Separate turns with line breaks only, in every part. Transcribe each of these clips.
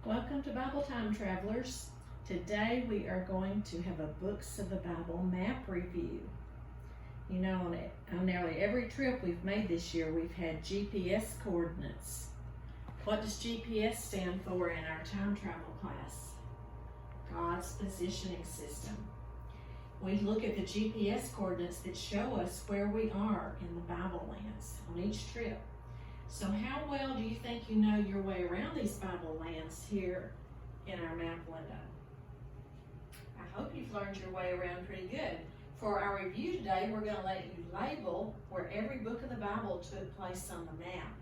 Welcome to Bible Time Travelers. Today we are going to have a Books of the Bible map review. You know, on nearly every trip we've made this year, we've had GPS coordinates. What does GPS stand for in our time travel class? God's positioning system. We look at the GPS coordinates that show us where we are in the Bible lands on each trip. So how well do you think you know your way around these Bible lands here in our map window? I hope you've learned your way around pretty good. For our review today, we're going to let you label where every book of the Bible took place on the map.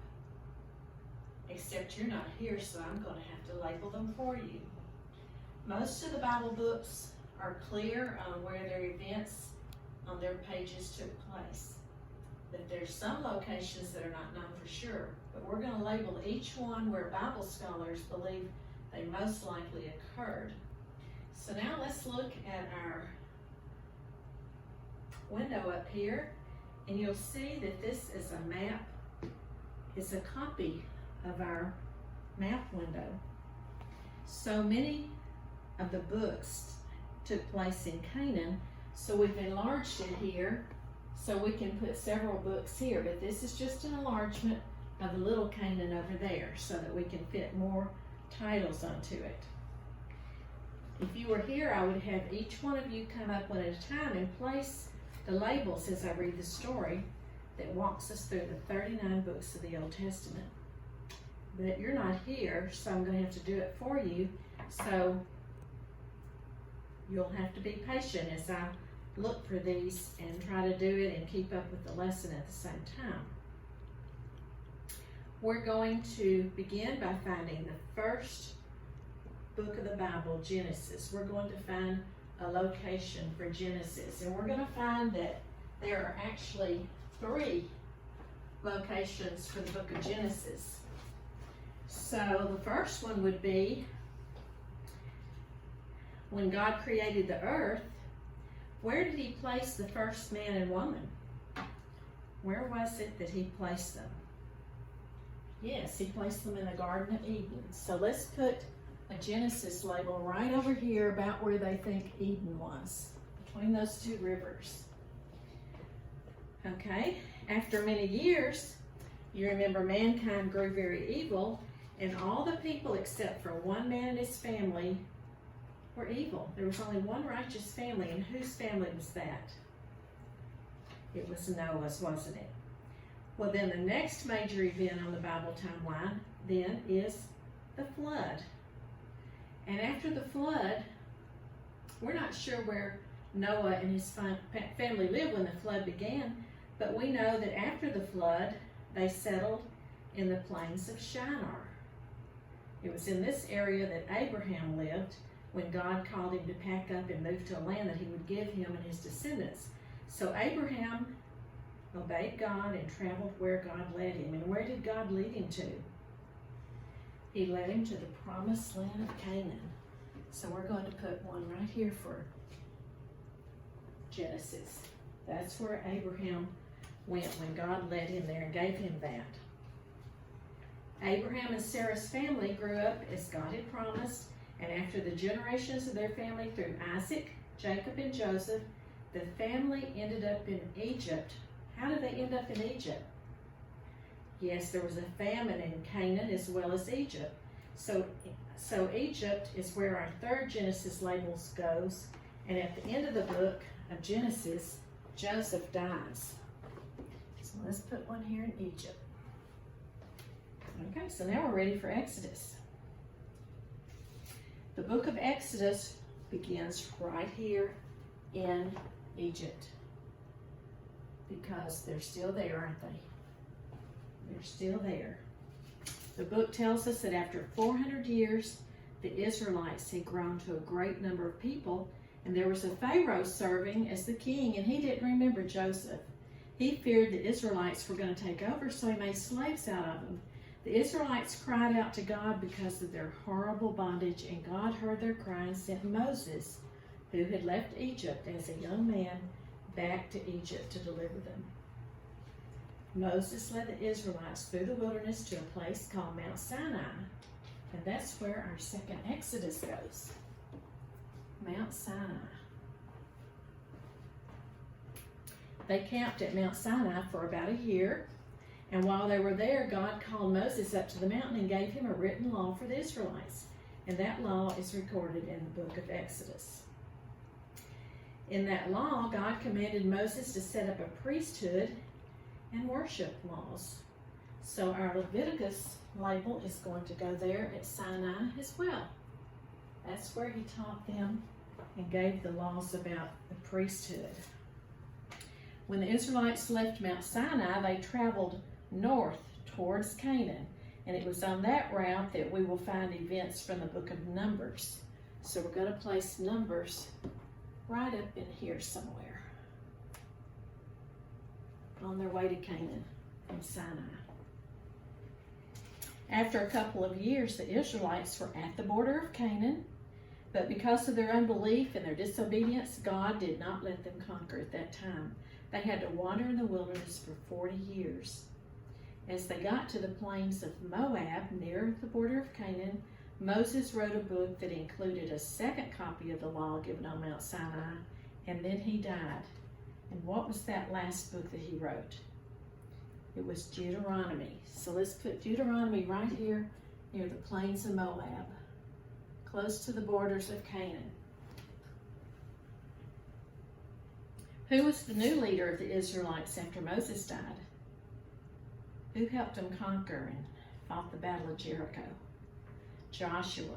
Except you're not here, so I'm going to have to label them for you. Most of the Bible books are clear on where their events on their pages took place. But there's some locations that are not known for sure. But we're going to label each one where Bible scholars believe they most likely occurred. So now let's look at our window up here, and you'll see that this is a map. It's a copy of our map window. So many of the books took place in Canaan, so we've enlarged it here so we can put several books here, but this is just an enlargement of the little Canaan over there so that we can fit more titles onto it. If you were here, I would have each one of you come up one at a time and place the labels as I read the story that walks us through the 39 books of the Old Testament. But you're not here, so I'm going to have to do it for you. So you'll have to be patient as I look for these and try to do it and keep up with the lesson at the same time. We're going to begin by finding the first book of the Bible, Genesis. We're going to find a location for Genesis, and we're going to find that there are actually 3 locations for the book of Genesis. So the first one would be when God created the earth. Where did he place the first man and woman? Where was it that he placed them? Yes, he placed them in the Garden of Eden. So let's put a Genesis label right over here about where they think Eden was, between those 2 rivers. Okay, after many years, you remember mankind grew very evil, and all the people except for one man and his family were evil. There was only one righteous family, and whose family was that? It was Noah's, wasn't it? Well, then the next major event on the Bible timeline then is the flood. And after the flood, we're not sure where Noah and his family lived when the flood began, but we know that after the flood, they settled in the plains of Shinar. It was in this area that Abraham lived when God called him to pack up and move to a land that he would give him and his descendants. So Abraham obeyed God and traveled where God led him. And where did God lead him to? He led him to the promised land of Canaan. So we're going to put one right here for Genesis. That's where Abraham went when God led him there and gave him that. Abraham and Sarah's family grew up as God had promised, and after the generations of their family through Isaac, Jacob, and Joseph, the family ended up in Egypt. How did they end up in Egypt? Yes, there was a famine in Canaan as well as Egypt. So Egypt is where our 3rd Genesis labels goes, and at the end of the book of Genesis, Joseph dies. So let's put one here in Egypt. Okay, so now we're ready for Exodus. The book of Exodus begins right here in Egypt because they're still there, aren't they? They're still there. The book tells us that after 400 years, the Israelites had grown to a great number of people, and there was a Pharaoh serving as the king, and he didn't remember Joseph. He feared the Israelites were going to take over, so he made slaves out of them. The Israelites cried out to God because of their horrible bondage, and God heard their cry and sent Moses, who had left Egypt as a young man, back to Egypt to deliver them. Moses led the Israelites through the wilderness to a place called Mount Sinai. And that's where our second Exodus goes. Mount Sinai. They camped at Mount Sinai for about a year. And while they were there, God called Moses up to the mountain and gave him a written law for the Israelites. And that law is recorded in the book of Exodus. In that law, God commanded Moses to set up a priesthood and worship laws. So our Leviticus label is going to go there at Sinai as well. That's where he taught them and gave the laws about the priesthood. When the Israelites left Mount Sinai, they traveled north towards Canaan. And it was on that route that we will find events from the book of Numbers. So we're going to place Numbers right up in here somewhere. On their way to Canaan from Sinai. After a couple of years, the Israelites were at the border of Canaan. But because of their unbelief and their disobedience, God did not let them conquer at that time. They had to wander in the wilderness for 40 years. As they got to the plains of Moab, near the border of Canaan, Moses wrote a book that included a second copy of the law given on Mount Sinai, and then he died. And what was that last book that he wrote? It was Deuteronomy. So let's put Deuteronomy right here near the plains of Moab, close to the borders of Canaan. Who was the new leader of the Israelites after Moses died? Who helped them conquer and fought the Battle of Jericho? Joshua.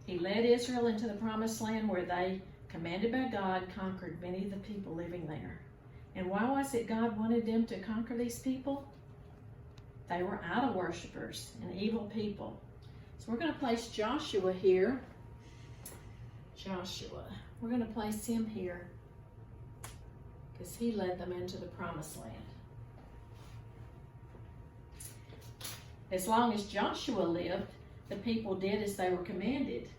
He led Israel into the promised land where they, commanded by God, conquered many of the people living there. And why was it God wanted them to conquer these people? They were idol worshipers and evil people. So we're going to place Joshua here. Joshua. We're going to place him here because he led them into the promised land. As long as Joshua lived, the people did as they were commanded.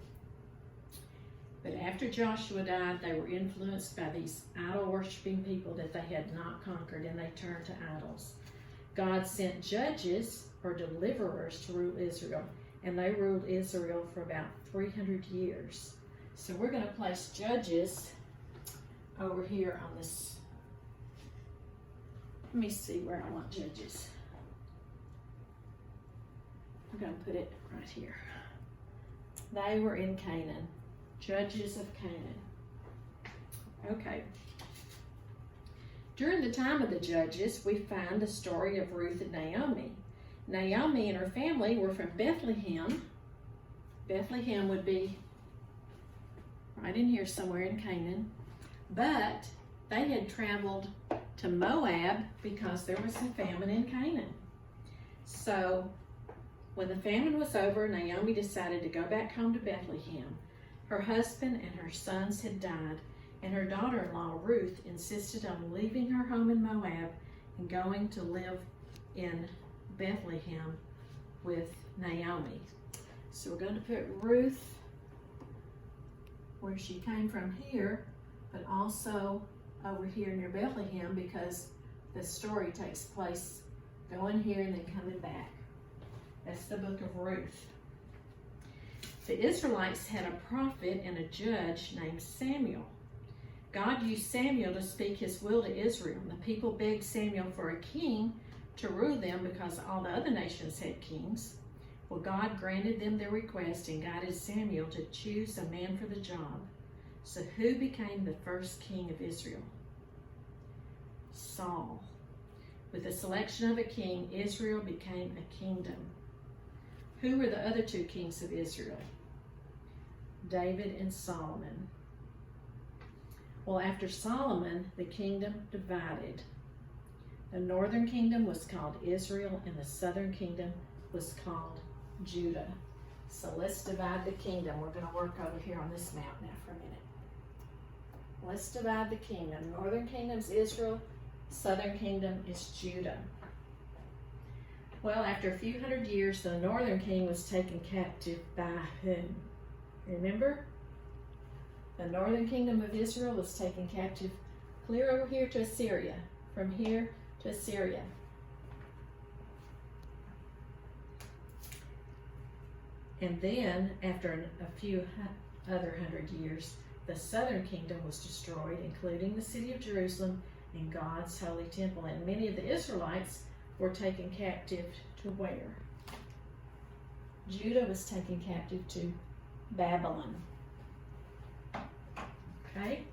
But after Joshua died, they were influenced by these idol-worshiping people that they had not conquered, and they turned to idols. God sent judges, or deliverers, to rule Israel, and they ruled Israel for about 300 years. So we're going to place judges over here on this. Let me see where I want judges. I'm going to put it right here. They were in Canaan. Judges of Canaan. Okay. During the time of the judges, we find the story of Ruth and Naomi. Naomi and her family were from Bethlehem. Bethlehem would be right in here somewhere in Canaan. But they had traveled to Moab because there was a famine in Canaan. So when the famine was over, Naomi decided to go back home to Bethlehem. Her husband and her sons had died, and her daughter-in-law, Ruth, insisted on leaving her home in Moab and going to live in Bethlehem with Naomi. So we're going to put Ruth where she came from here, but also over here near Bethlehem because the story takes place going here and then coming back. That's the book of Ruth. The Israelites had a prophet and a judge named Samuel. God used Samuel to speak his will to Israel. The people begged Samuel for a king to rule them because all the other nations had kings. Well, God granted them their request and guided Samuel to choose a man for the job. So who became the first king of Israel? Saul. With the selection of a king, Israel became a kingdom. Who were the other two kings of Israel? David and Solomon. Well, after Solomon, the kingdom divided. The northern kingdom was called Israel, and the southern kingdom was called Judah. So let's divide the kingdom. We're going to work over here on this map now for a minute. Let's divide the kingdom. Northern kingdom is Israel, southern kingdom is Judah. Well, after a few hundred years, the northern king was taken captive by whom? Remember? The northern kingdom of Israel was taken captive clear over here to Assyria. From here to Assyria. And then, after a few other 100 years, the southern kingdom was destroyed, including the city of Jerusalem and God's holy temple. And many of the Israelites were taken captive to where? Judah was taken captive to Babylon. Okay?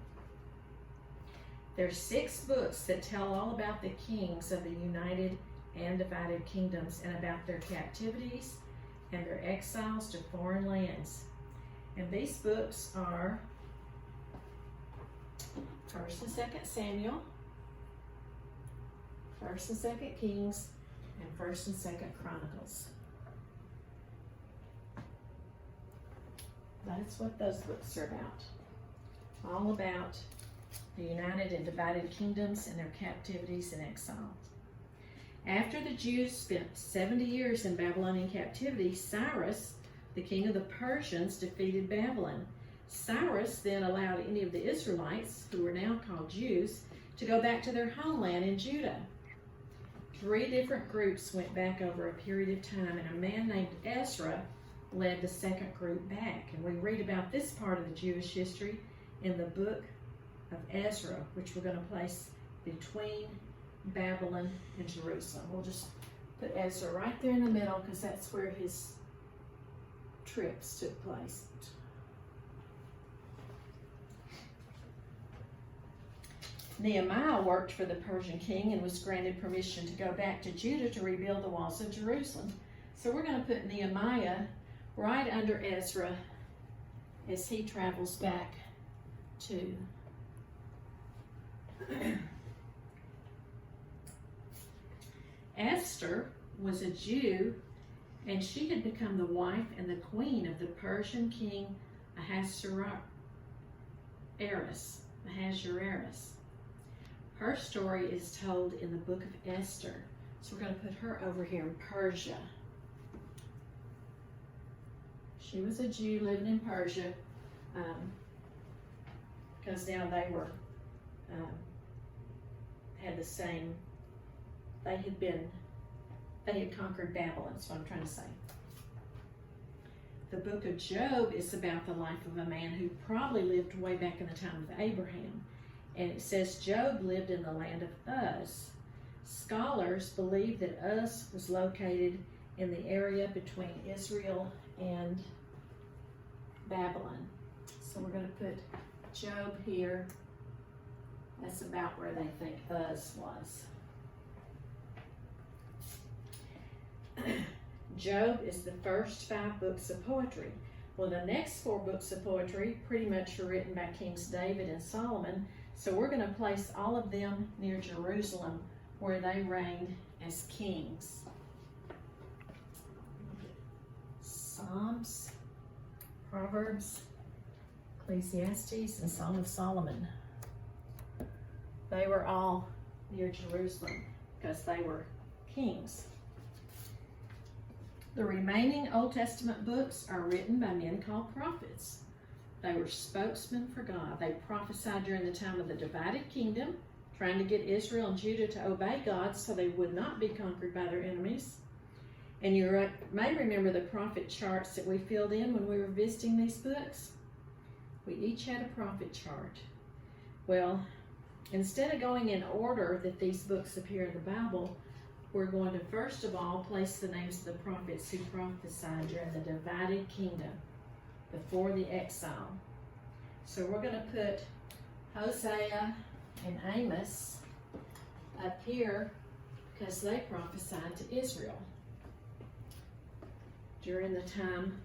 There's 6 books that tell all about the kings of the united and divided kingdoms and about their captivities and their exiles to foreign lands. And these books are 1st and 2nd Samuel, 1st and 2nd Kings, and 1st and 2nd Chronicles. That's what those books are about. All about the united and divided kingdoms and their captivities and exiles. After the Jews spent 70 years in Babylonian captivity, Cyrus, the king of the Persians, defeated Babylon. Cyrus then allowed any of the Israelites, who were now called Jews, to go back to their homeland in Judah. 3 different groups went back over a period of time, and a man named Ezra led the second group back. And we read about this part of the Jewish history in the book of Ezra, which we're going to place between Babylon and Jerusalem. We'll just put Ezra right there in the middle because that's where his trips took place. Nehemiah worked for the Persian king and was granted permission to go back to Judah to rebuild the walls of Jerusalem. So we're going to put Nehemiah right under Ezra as he travels back to Esther was a Jew, and she had become the wife and the queen of the Persian king Ahasuerus. Her story is told in the book of Esther. So we're going to put her over here in Persia. She was a Jew living in Persia, because now they were had the same. They had conquered Babylon. That's what I'm trying to say. The book of Job is about the life of a man who probably lived way back in the time of Abraham. And it says Job lived in the land of Uz. Scholars believe that Uz was located in the area between Israel and Babylon. So we're going to put Job here. That's about where they think Uz was. Job is the first 5 books of poetry. Well, the next 4 books of poetry pretty much are written by Kings David and Solomon. So we're going to place all of them near Jerusalem where they reigned as kings. Psalms, Proverbs, Ecclesiastes, and Song of Solomon. They were all near Jerusalem because they were kings. The remaining Old Testament books are written by men called prophets. They were spokesmen for God. They prophesied during the time of the divided kingdom, trying to get Israel and Judah to obey God so they would not be conquered by their enemies. And you may remember the prophet charts that we filled in when we were visiting these books. We each had a prophet chart. Well, instead of going in order that these books appear in the Bible, we're going to first of all place the names of the prophets who prophesied during the divided kingdom before the exile. So we're going to put Hosea and Amos up here because they prophesied to Israel during the time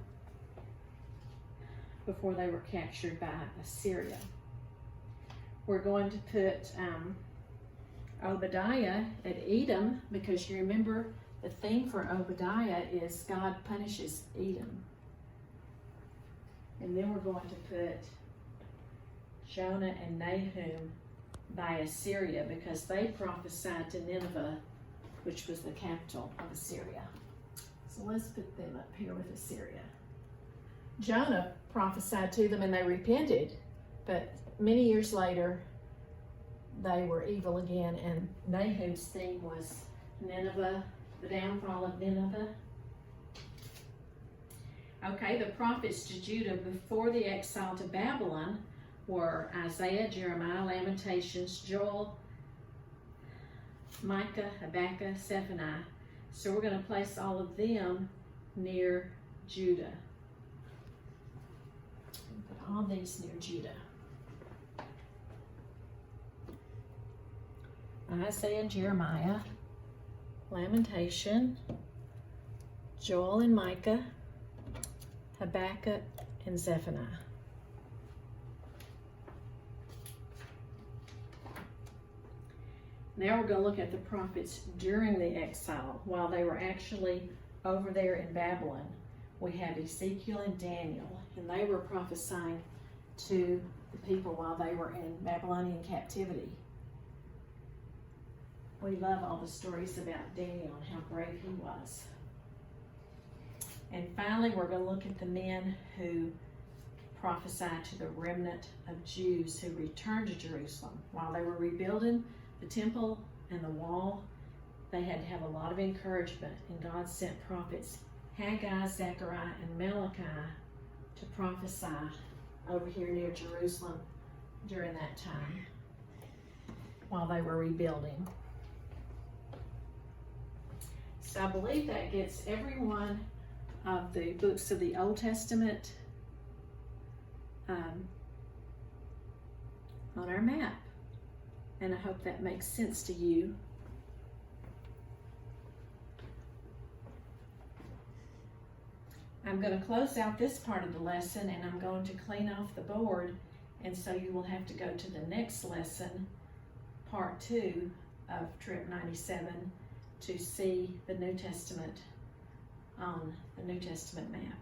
before they were captured by Assyria. We're going to put Obadiah at Edom because you remember the theme for Obadiah is God punishes Edom. And then we're going to put Jonah and Nahum by Assyria because they prophesied to Nineveh, which was the capital of Assyria. So let's put them up here with Assyria. Jonah prophesied to them and they repented, but many years later they were evil again, and Nahum's theme was Nineveh, the downfall of Nineveh. Okay, the prophets to Judah before the exile to Babylon were Isaiah, Jeremiah, Lamentations, Joel, Micah, Habakkuk, Zephaniah. So we're going to place all of them near Judah. Put all these near Judah. Isaiah and Jeremiah, Lamentation, Joel and Micah, Habakkuk and Zephaniah. Now we're going to look at the prophets during the exile, while they were actually over there in Babylon. We have Ezekiel and Daniel, and they were prophesying to the people while they were in Babylonian captivity. We love all the stories about Daniel and how brave he was. And finally, we're going to look at the men who prophesied to the remnant of Jews who returned to Jerusalem. While they were rebuilding the temple and the wall, they had to have a lot of encouragement, and God sent prophets Haggai, Zechariah, and Malachi to prophesy over here near Jerusalem during that time while they were rebuilding. So I believe that gets every one of the books of the Old Testament on our map. And I hope that makes sense to you. I'm going to close out this part of the lesson, and I'm going to clean off the board, and so you will have to go to the next lesson, part 2 of Trip 97, to see the New Testament on the New Testament map.